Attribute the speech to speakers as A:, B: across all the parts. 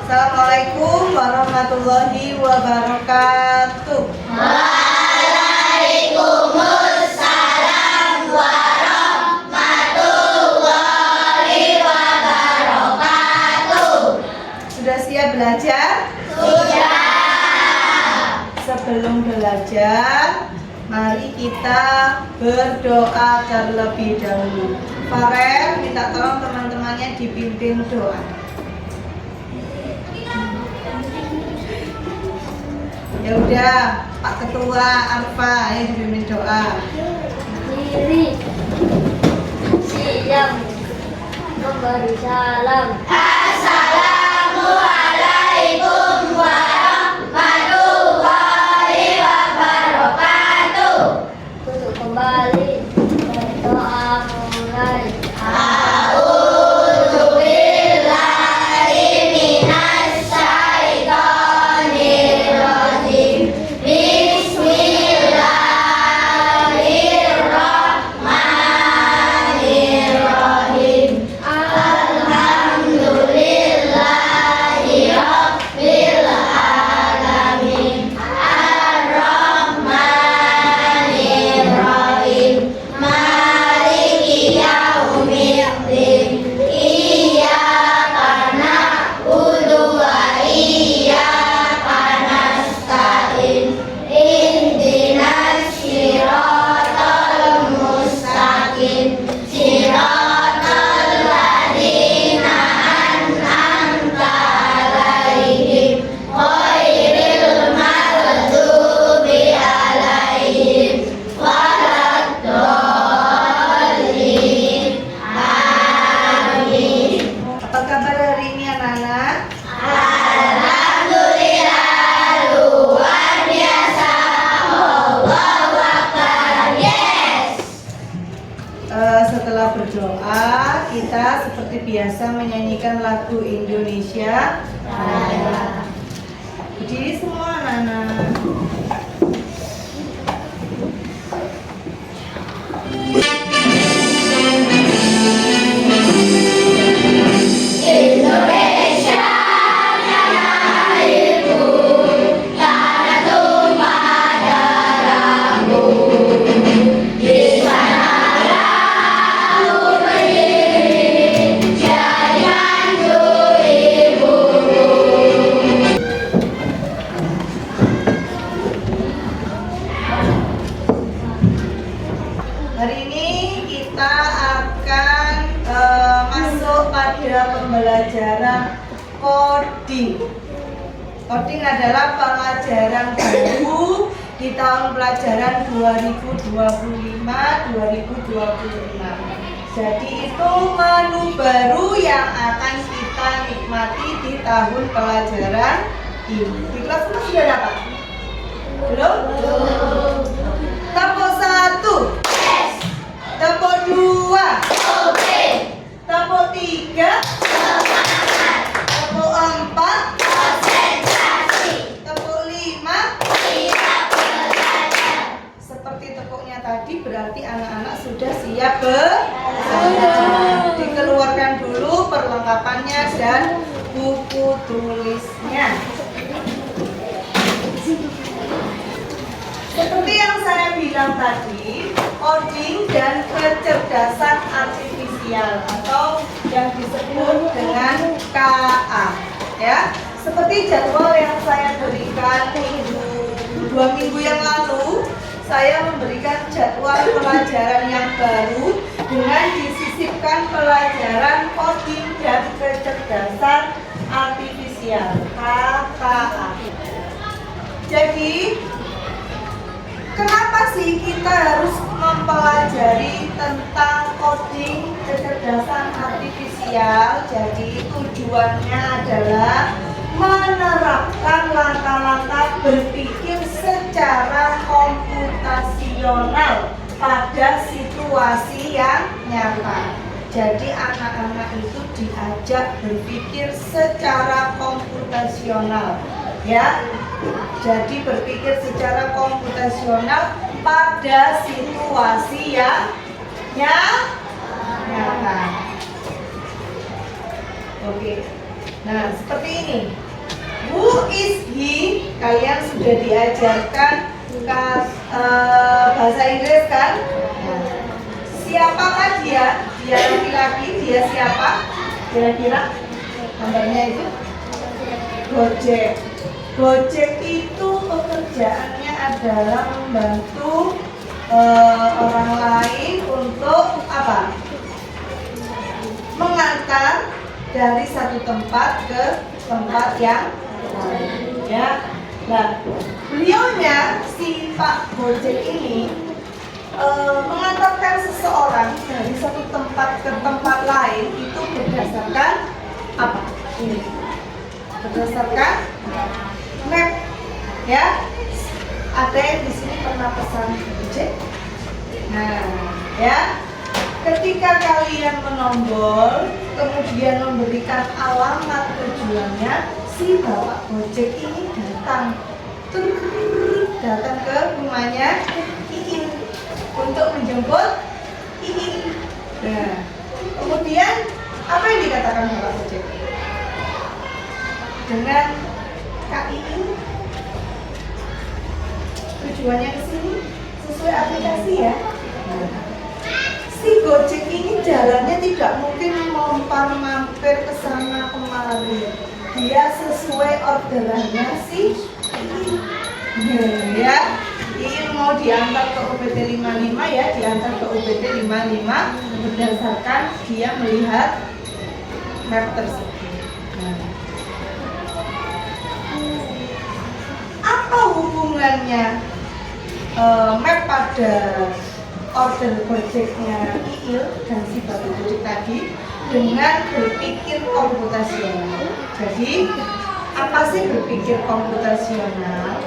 A: Assalamualaikum warahmatullahi wabarakatuh.
B: Waalaikumsalam warahmatullahi wabarakatuh.
A: Sudah siap belajar?
B: Sudah.
A: Sebelum belajar, mari kita berdoa terlebih dahulu. Farel minta tolong teman-temannya dipimpin doa. Ya udah, Pak Ketua Arfa yang dipimpin doa.
B: Diri siang memberi salam. Assalamualaikum warahmatullahi wabarakatuh. Untuk kembali berdoa mulai.
A: Setelah berdoa, kita seperti biasa menyanyikan lagu Indonesia Raya. Berdiri semua anak-anak. Hari ini kita akan masuk pada pembelajaran coding. Coding adalah pelajaran baru di tahun pelajaran 2025-2026. Jadi itu menu baru yang akan kita nikmati di tahun pelajaran ini. Di kelas mana sudah dapat? Belum? Tepuk 1. Tepuk 2, tepuk 3, tepuk 4, tepuk 5. Seperti tepuknya tadi berarti anak-anak sudah siap belajar. Dikeluarkan dulu perlengkapannya dan buku tulisnya. Seperti yang saya bilang tadi, coding dan kecerdasan artifisial atau yang disebut dengan KA, ya. Seperti jadwal yang saya berikan 2 minggu yang lalu, saya memberikan jadwal pelajaran yang baru dengan disisipkan pelajaran coding dan kecerdasan artifisial (KKA). Jadi kenapa sih kita harus mempelajari tentang coding kecerdasan artifisial? Jadi tujuannya adalah menerapkan langkah-langkah berpikir secara komputasional pada situasi yang nyata. Jadi anak-anak itu diajak berpikir secara komputasional, ya. Jadi berpikir secara komputasional pada situasi yang nyata. Oke. Nah, seperti ini. Who is he? Kalian sudah diajarkan bahasa Inggris kan? Siapakah dia? Dia laki-laki, dia siapa? Kira-kira gambarnya itu? Gojek. Gojek itu pekerjaannya adalah membantu orang lain untuk apa? Mengantar dari satu tempat ke tempat yang lain. Ya. Nah, beliaunya si Pak Gojek ini mengantarkan seseorang dari satu tempat ke tempat lain itu berdasarkan apa? Ini. Berdasarkan map, ya. Ada yang di sini pernah pesan Gojek? Nah, ya. Ketika kalian menombol, kemudian memberikan alamat tujuannya, si Bapak Gojek ini datang ke rumahnya Iin untuk menjemput Iin. Nah, kemudian apa yang dikatakan Bapak Gojek? Dengan Kak Iin tujuannya ke sini sesuai aplikasi ya. Si Gojek ini jalannya tidak mungkin mampir ke sana kemari. Dia sesuai orderannya si Iin. Ya, Iin mau diantar ke UPT 55 ya, diantar ke UPT 55 berdasarkan dia melihat map tersebut. Apa hubungannya map pada order Gojeknya Iil dan si Bapak Gojek tadi dengan berpikir komputasional? Jadi apa sih berpikir komputasional?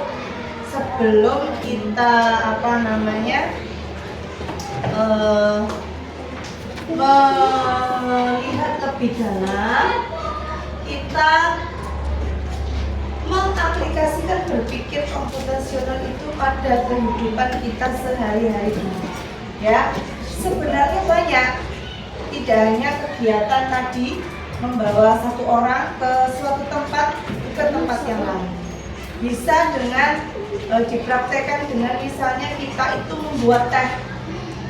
A: Sebelum kita melihat lebih dalam, kita mengaplikasikan berpikir komputasional itu pada kehidupan kita sehari-hari. Ya, sebenarnya banyak. Tidak hanya kegiatan tadi membawa satu orang ke suatu tempat ke tempat yang lain. Bisa dengan dipraktekkan dengan misalnya kita itu membuat teh.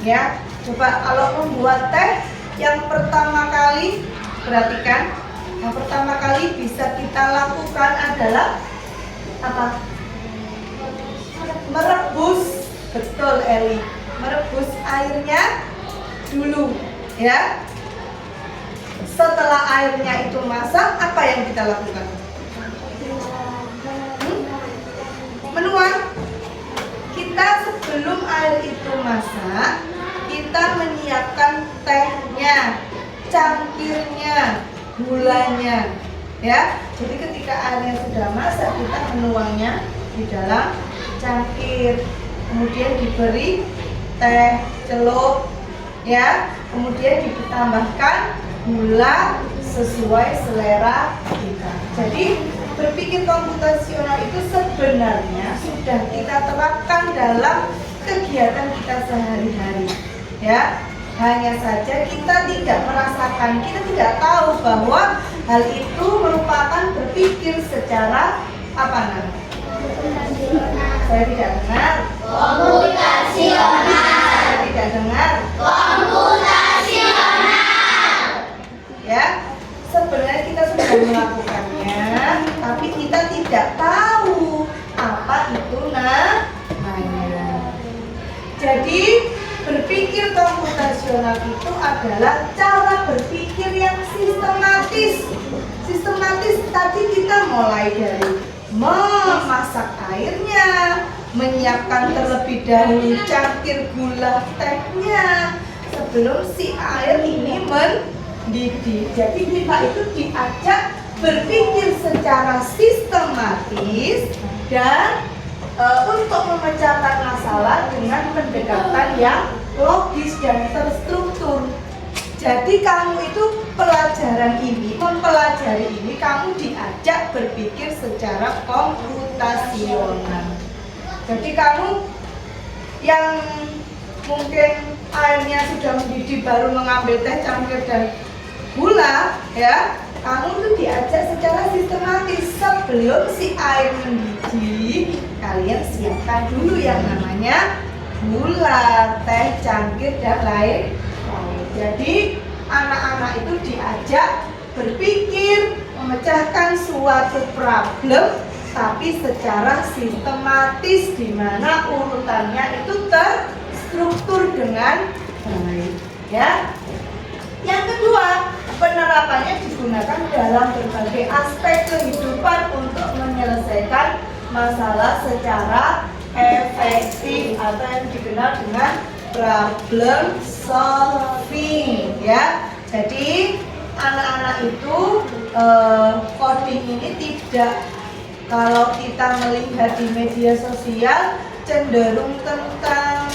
A: Ya, coba kalau membuat teh yang pertama kali perhatikan. Yang pertama kali bisa kita lakukan adalah apa? Merebus, betul Eli. Merebus airnya dulu, ya. Setelah airnya itu masak, apa yang kita lakukan? Menuang. Kita sebelum air itu masak, kita menyiapkan tehnya, cangkirnya, gulanya, ya. Jadi ketika airnya sudah masak, kita menuangnya di dalam cangkir, kemudian diberi teh celup, ya. Kemudian ditambahkan gula sesuai selera kita. Jadi berpikir komputasional itu sebenarnya sudah kita terapkan dalam kegiatan kita sehari-hari, ya. Hanya saja kita tidak merasakan, kita tidak tahu bahwa hal itu merupakan berpikir secara apa namanya? Saya tidak dengar.
B: Komputasional.
A: Saya tidak dengar.
B: Komputasional.
A: Ya, sebenarnya kita sudah melakukannya, tapi kita tidak tahu apa itu namanya. Jadi berpikir komputasional itu adalah cara berpikir yang sistematis. Sistematis tadi kita mulai dari memasak airnya, menyiapkan terlebih dahulu cangkir gula tehnya sebelum si air ini mendidih. Jadi kita itu diajak berpikir secara sistematis dan untuk memecahkan masalah dengan pendekatan yang logis dan terstruktur. Jadi kamu itu mempelajari ini kamu diajak berpikir secara komputasional. Jadi kamu yang mungkin airnya sudah mendidih baru mengambil teh, cangkir dan gula, ya, kamu tuh diajak secara sistematis. Sebelum si air mendidih, kalian siapkan dulu yang namanya gula, teh, cangkir, dan lain-lain. Jadi anak-anak itu diajak berpikir, memecahkan suatu problem, tapi secara sistematis, di mana urutannya itu terstruktur dengan baik. Ya. Yang kedua, penerapannya digunakan dalam berbagai aspek kehidupan untuk menyelesaikan masalah secara efektif atau yang dikenal dengan problem solving, ya. Jadi anak-anak itu coding ini tidak, kalau kita melihat di media sosial, cenderung tentang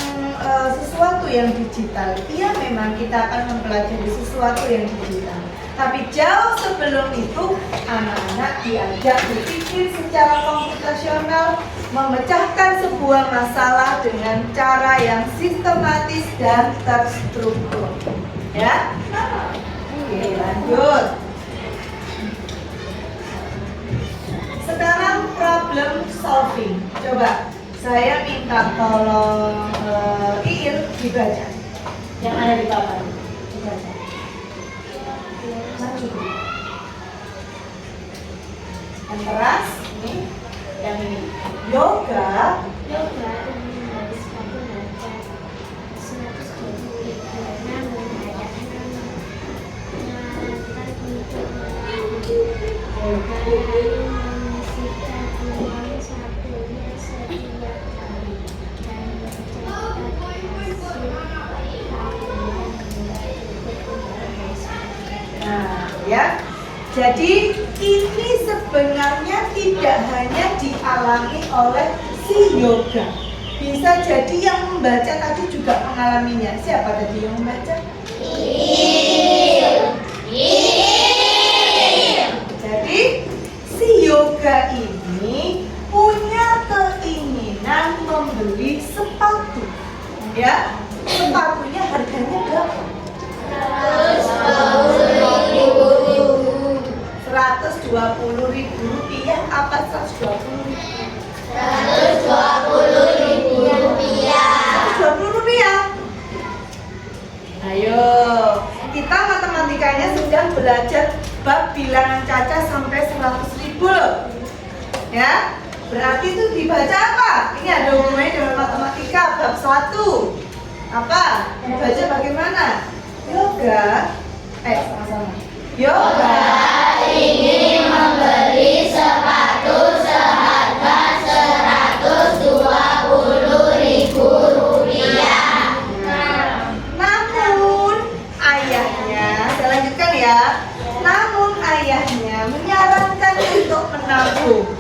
A: sesuatu yang digital. Iya, memang kita akan mempelajari sesuatu yang digital. Tapi jauh sebelum itu, anak-anak diajak berpikir secara komputasional, memecahkan sebuah masalah dengan cara yang sistematis dan terstruktur. Ya? Oke, lanjut. Sekarang problem solving. Coba saya minta tolong Iil dibaca yang ada di papan. Dibaca. Maju. Yang keras ini, yang ini. Yoga.
B: Yoga harus satu baca 120 namun ada 6 mengisikan uang sakunya setiap hari dan mencatat hasil
A: Nah, ya. Jadi ini sebenarnya tidak hanya dialami oleh si Yoga. Bisa jadi yang membaca tadi juga mengalaminya. Siapa tadi yang membaca? Jadi si Yoga ini punya keinginan membeli sepatu. Ya, sepatunya harganya berapa? 120.000 rupiah apa 120.000?
B: 120.000 rupiah.
A: 120 rupiah. Ayo, kita matematikanya sedang belajar bab bilangan caca sampai 100.000 loh. Ya, berarti itu dibaca apa? Ini ada hubungannya dengan matematika bab 1. Apa? Dibaca bagaimana? Yoga. Sama-sama. Yoga
B: ingin membeli sepatu seharga 120.000 rupiah.
A: Namun ayahnya, saya lanjutkan ya. Namun ayahnya menyarankan untuk menabung.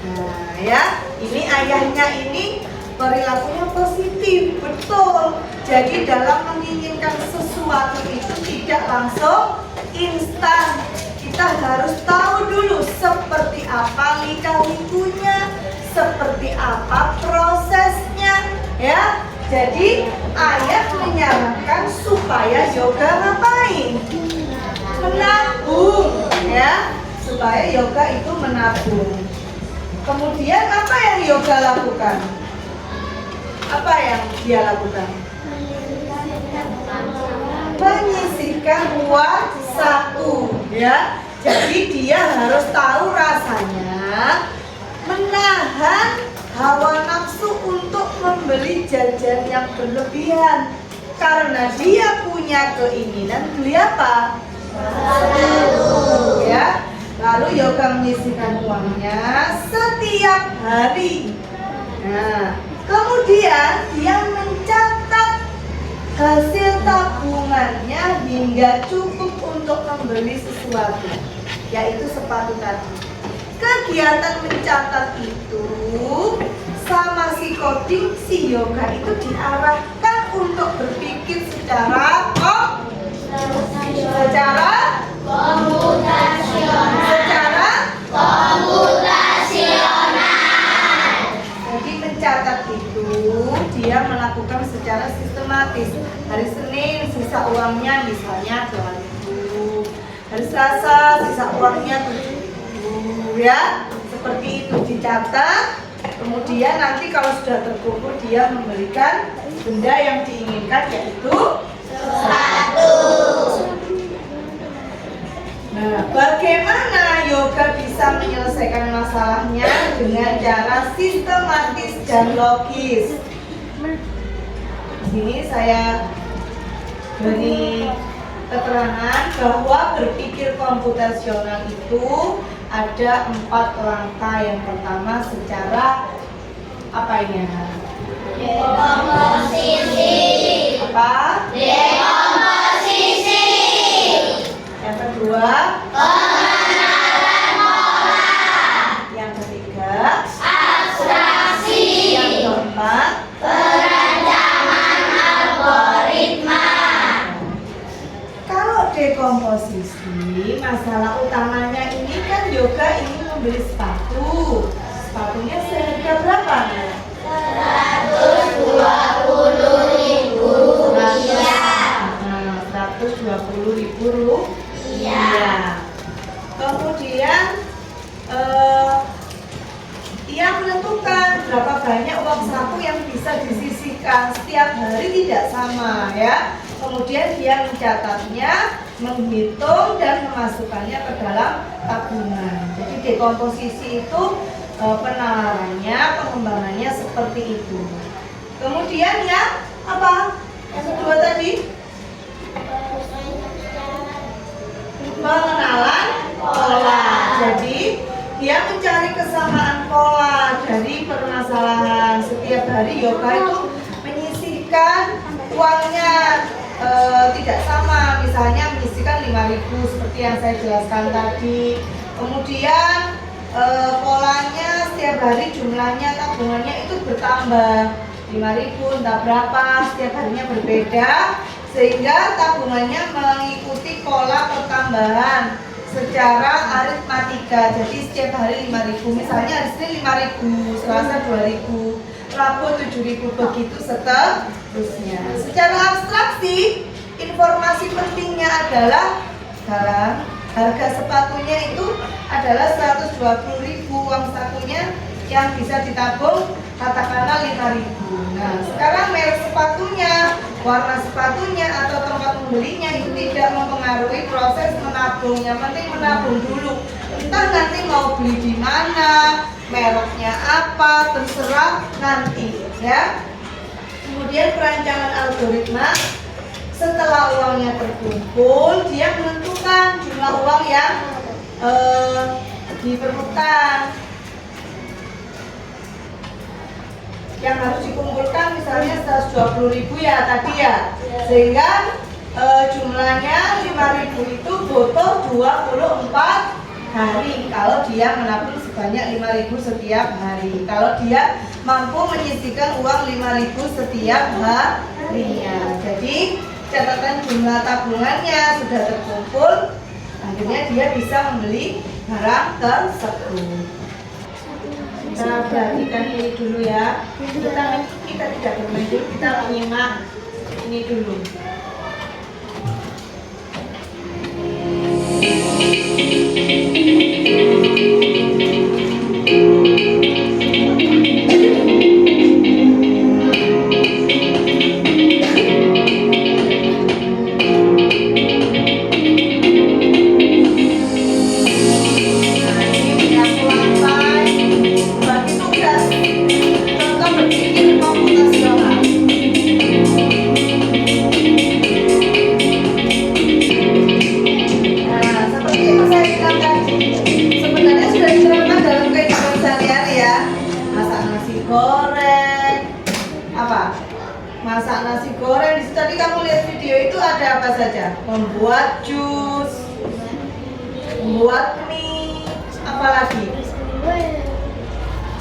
A: Nah, ya, ini ayahnya ini perilakunya positif, betul. Jadi dalam menginginkan sesuatu itu tidak langsung instan. Kita harus tahu dulu seperti apa lika-likunya, seperti apa prosesnya, ya. Jadi ayah menyarankan supaya Yoga ngapain? Menabung, ya, supaya Yoga itu menabung. Kemudian apa yang Yoga lakukan? Apa yang dia lakukan? Menyisihkan uang saku, ya. Jadi dia harus tahu rasanya menahan hawa nafsu untuk membeli jajan yang berlebihan, karena dia punya keinginan beli apa? Ya. Lalu Yoga menyisihkan uangnya setiap hari. Nah, kemudian dia mencatat hasil tabungannya hingga cukup untuk membeli sesuatu, yaitu sepatu tadi. Kegiatan mencatat itu sama si coding, si Yoga itu diarahkan untuk berpikir secara komputasional. Jadi mencatat itu dia melakukan secara sistematis. Hari Senin sisa uangnya misalnya 2.000, hari Selasa sisa masa uangnya 7.000 ya. Seperti itu dicatat. Kemudian nanti kalau sudah terkumpul dia memberikan benda yang diinginkan yaitu 100. Nah, bagaimana Yoga bisa menyelesaikan masalahnya dengan cara sistematis dan logis? Di sini saya beri keterangan bahwa berpikir komputasional itu ada 4 langkah. Yang pertama secara apa ini?
B: Dekomposisi.
A: Apa?
B: Dekomposisi.
A: Yang kedua,
B: Pengenalan pola.
A: yang ketiga,
B: Abstraksi.
A: yang keempat,
B: Perancangan algoritma.
A: kalau dekomposisi, masalah utamanya ini kan Yoga ingin membeli sepatu. Sepatunya seharga berapa?
B: 120.000 rupiah.
A: Nah, 120.000 rupiah. Kemudian ia menentukan berapa banyak uang saku yang bisa disisihkan setiap hari, tidak sama ya. Kemudian dia mencatatnya, menghitung dan memasukkannya ke dalam tabungan. Jadi dekomposisi itu penalarannya, pengembangannya seperti itu. Kemudian yang apa? Yang kedua tadi pengenalan pola. Jadi dia mencari kesamaan pola dari permasalahan. Setiap hari Yoga itu menyisihkan uangnya tidak sama. Misalnya menyisihkan 5.000 seperti yang saya jelaskan tadi. Kemudian polanya setiap hari jumlahnya tabungannya itu bertambah 5.000 entah berapa, setiap harinya berbeda, sehingga tabungannya mengikuti pola pertambahan secara aritmatika. Jadi setiap hari 5.000, misalnya hari Senin 5.000, Selasa 2.000, Rabu 7.000, begitu seterusnya. Secara abstraksi, informasi pentingnya adalah sekarang harga sepatunya itu adalah 120.000, uang sakunya yang bisa ditabung katakanlah 5.000. Nah, sekarang merek sepatunya, warna sepatunya atau tempat membelinya itu tidak mempengaruhi proses menabung. Yang penting menabung dulu. Entah nanti mau beli di mana, mereknya apa, terserah nanti ya. Kemudian perancangan algoritma. Setelah uangnya terkumpul, dia menentukan jumlah uang yang diperlukan, yang harus dikumpulkan, misalnya 120.000 ya tadi ya, sehingga jumlahnya 5.000 itu butuh 24 hari kalau dia menabung sebanyak 5.000 setiap hari. Kalau dia mampu menyisihkan uang 5.000 setiap harinya. Jadi catatan jumlah tabungannya sudah terkumpul, akhirnya dia bisa membeli barang tersebut. Kita perhatikan ini dulu ya. Kita tidak bermain dulu, kita menyimak ini dulu. Masak nasi goreng. Tadi kamu lihat video itu ada apa saja? Membuat jus, membuat mie, apalagi?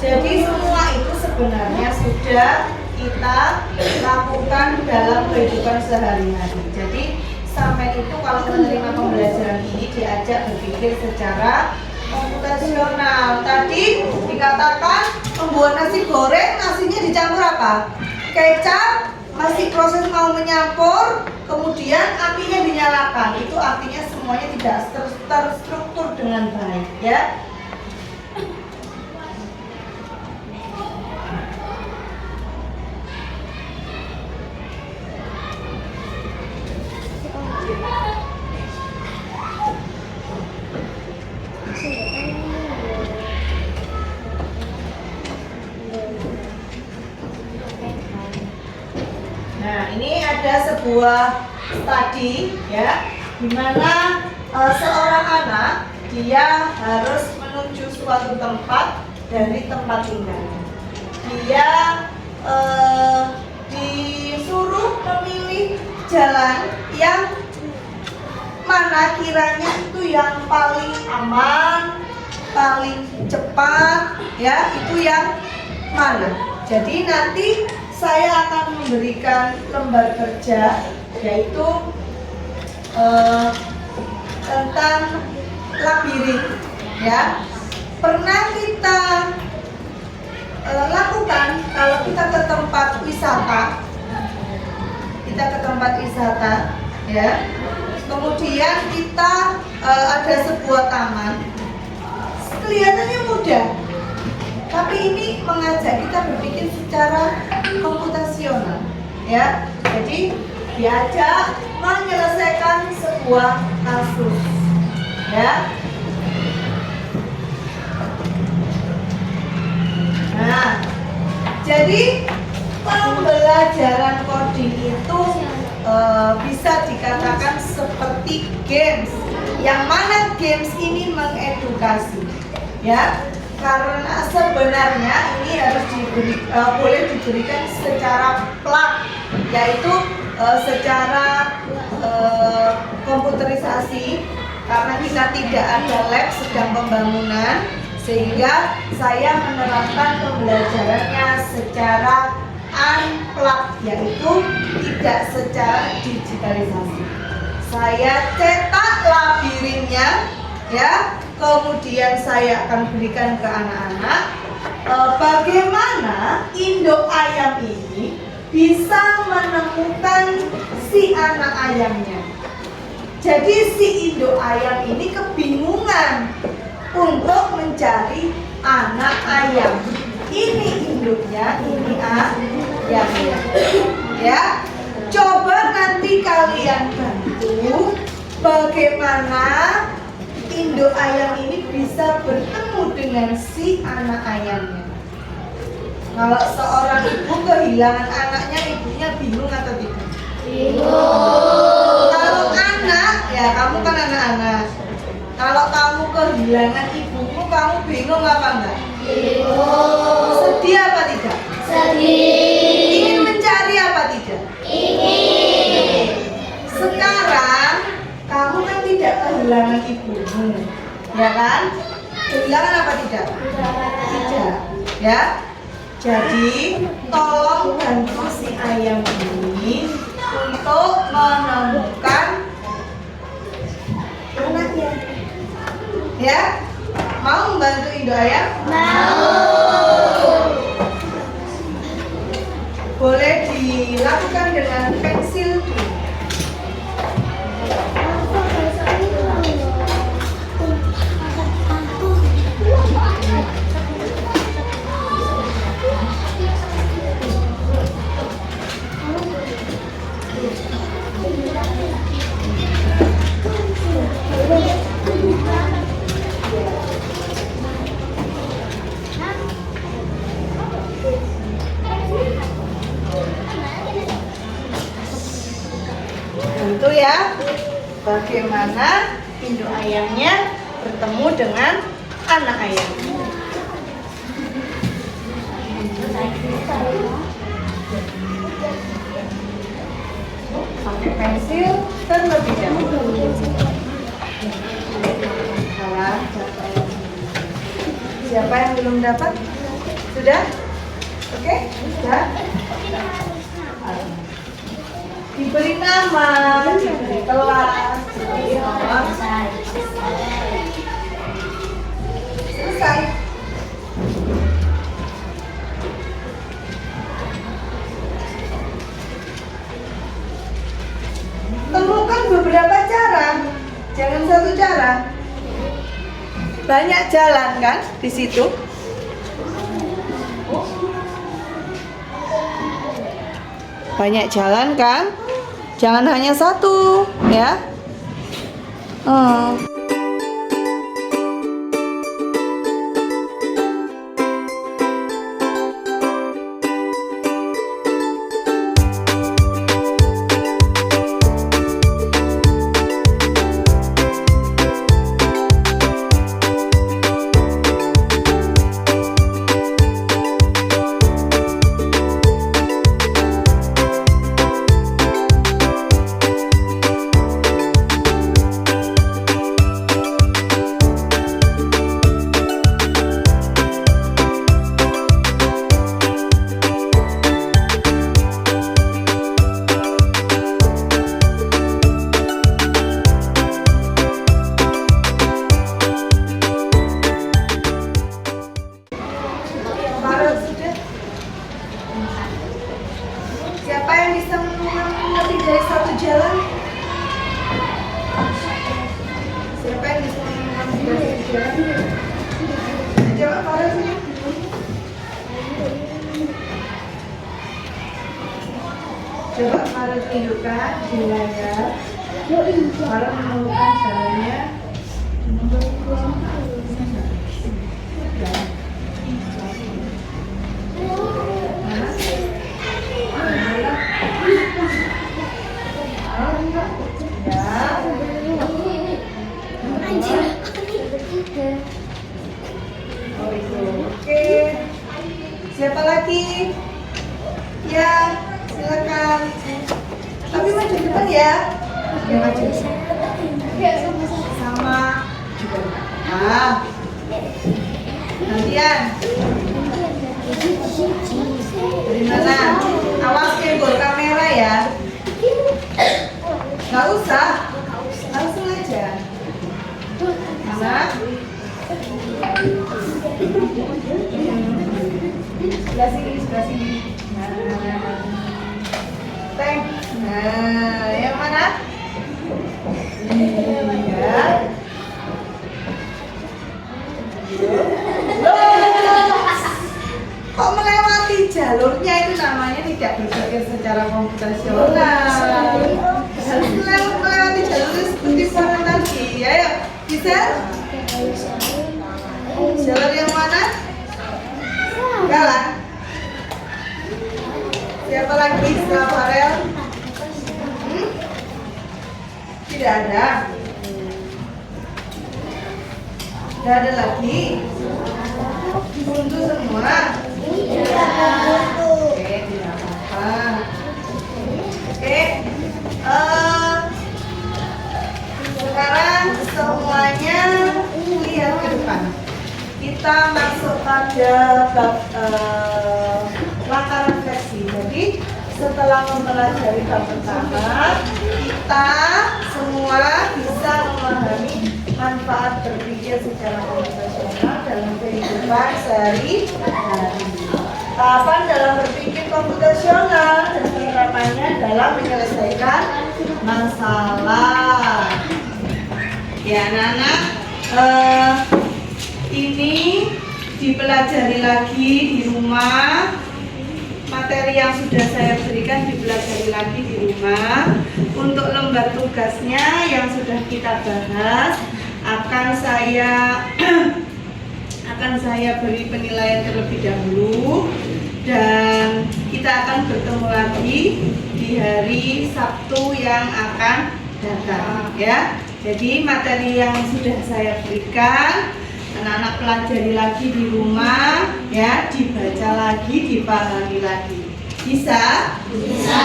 A: Jadi semua itu sebenarnya sudah kita lakukan dalam kehidupan sehari-hari. Jadi sampai itu kalau menerima pembelajaran ini diajak berpikir secara komputasional. Tadi dikatakan membuat nasi goreng, nasinya dicampur apa? Kecap, masih proses mau menyampur, kemudian apinya dinyalakan. Itu artinya semuanya tidak terstruktur dengan baik, ya. Nah, ini ada sebuah studi, ya, di mana seorang anak dia harus menuju suatu tempat dari tempat tinggalnya. Dia disuruh memilih jalan yang mana kiranya itu yang paling aman, paling cepat, ya, itu yang mana. Jadi nanti saya akan memberikan lembar kerja, yaitu tentang labirin, ya. Pernah kita lakukan kalau kita ke tempat wisata, ya. Kemudian kita ada sebuah taman, kelihatannya mudah, tapi ini mengajak kita berpikir secara komputasional, ya. Jadi diajak menyelesaikan sebuah kasus, ya. Nah, jadi pembelajaran coding itu bisa dikatakan seperti games, yang mana games ini mengedukasi, ya. Karena sebenarnya ini harus boleh diberikan secara plug, yaitu secara komputerisasi, karena kita tidak ada lab sedang pembangunan, sehingga saya menerapkan pembelajarannya secara unplugged, yaitu tidak secara digitalisasi. Saya cetak labirinnya, ya. Kemudian saya akan berikan ke anak-anak bagaimana induk ayam ini bisa menemukan si anak ayamnya. Jadi si induk ayam ini kebingungan untuk mencari anak ayam. Ini induknya, ini ayamnya. Ya, coba nanti kalian bantu bagaimana induk ayam ini bisa bertemu dengan si anak ayamnya. Kalau seorang ibu kehilangan anaknya, ibunya bingung atau tidak? Bingung. Kalau anak, ya kamu kan anak-anak. Kalau kamu kehilangan ibumu, kamu bingung apa enggak? Bingung. Sedih apa tidak? Sedih. Ingin mencari apa tidak? Ingin. Sekarang kamu kan tidak kehilangan ibumu, ya kan? Kehilangan apa tidak? Tidak. Ya. Jadi tolong bantu si ayam ini untuk menemukan anaknya. Ya. Mau membantu induk ayam? Mau. Boleh dilakukan dengan pensil. Tentu ya, bagaimana induk ayamnya bertemu dengan anak ayamnya. Pakai pensil terlebih dahulu. Salah. Siapa yang belum dapat? Sudah? Oke? Sudah? Diberi nama, diberi kelas, diberi nomor. Selesai. Banyak jalan kan di situ? Banyak jalan kan? Jangan hanya satu, ya. Siapa yang bisa menemukan lebih dari satu jalan? Siapa yang bisa menemukan lebih dari satu jalan? Coba Farel sini. Coba Farel tunjukkan di layar. Farel menemukan jalannya. Oke. Siapa lagi? Ya, silakan. Tapi maju depan ya. Ya, maju. Sama. Ah. Gantian. Dari mana? Awas kebol kamera ya. Nggak usah. Langsung aja. Mana? Sebelah sini, sebelah sini. Teng. Nah, yang mana? Ya. Kok melewati jalurnya itu namanya tidak berpikir secara komputasional. Harus melewati jalur seperti sana tadi. Ayo, bisa? Jalur yang mana? Galang. Siapa lagi setelah Farel? Tidak ada. Tidak ada lagi. Buntu semua. Oke, tidak apa-apa. Oke. Sekarang semuanya lihat ke depan. Kita masuk pada bab langkah refleksi. Jadi setelah mempelajari bab pertama, kita semua bisa memahami manfaat berpikir secara komputasional dalam kehidupan sehari-hari. Tahapan dalam berpikir komputasional dan penerapannya dalam menyelesaikan masalah. Ya, anak-anak, ini dipelajari lagi di rumah. Materi yang sudah saya berikan dipelajari lagi di rumah. Untuk lembar tugasnya yang sudah kita bahas akan saya beri penilaian terlebih dahulu, dan kita akan bertemu lagi di hari Sabtu yang akan datang, ya. Jadi materi yang sudah saya berikan anak-anak pelajari lagi di rumah, ya, dibaca lagi, dipahami lagi. Bisa? Bisa.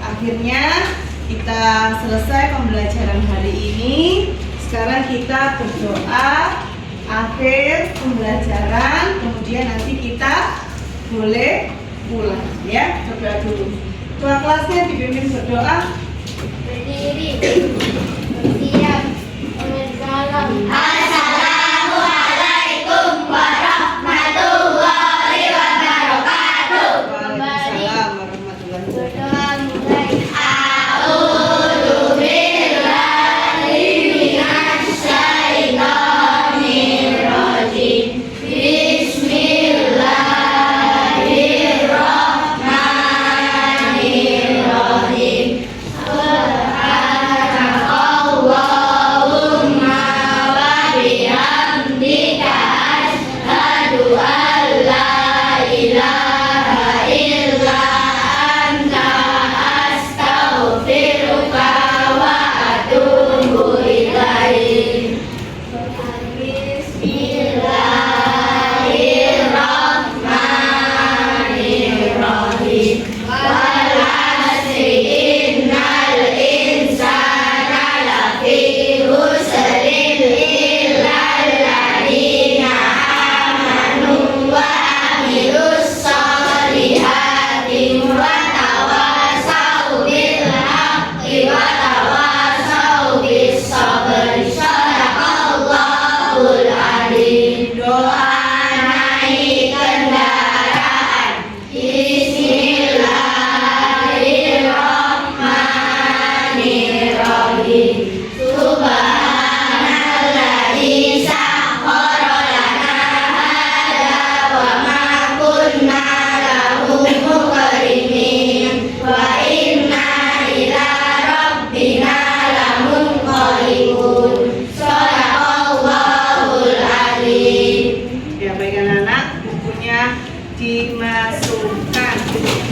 A: Akhirnya kita selesai pembelajaran hari ini. Sekarang kita berdoa akhir pembelajaran, kemudian nanti kita boleh pulang, ya. Berdoa dulu. Ketua kelasnya dibimbing berdoa.
B: Berdiri. Berdiam. Assalamualaikum warahmatullahi wabarakatuh.
A: Waalaikumsalam warahmatullahi wabarakatuh.
B: Berdoa mulai. A'udzu billahi minasy min rabbih. Subhanalladzi sakhkhara lana hadza wa ma kunna lahu muqrinin wa inna ila rabbina lamunqalibun. Shadaqallahul azim.
A: Ya, baik anak-anak, bukunya dimasukkan.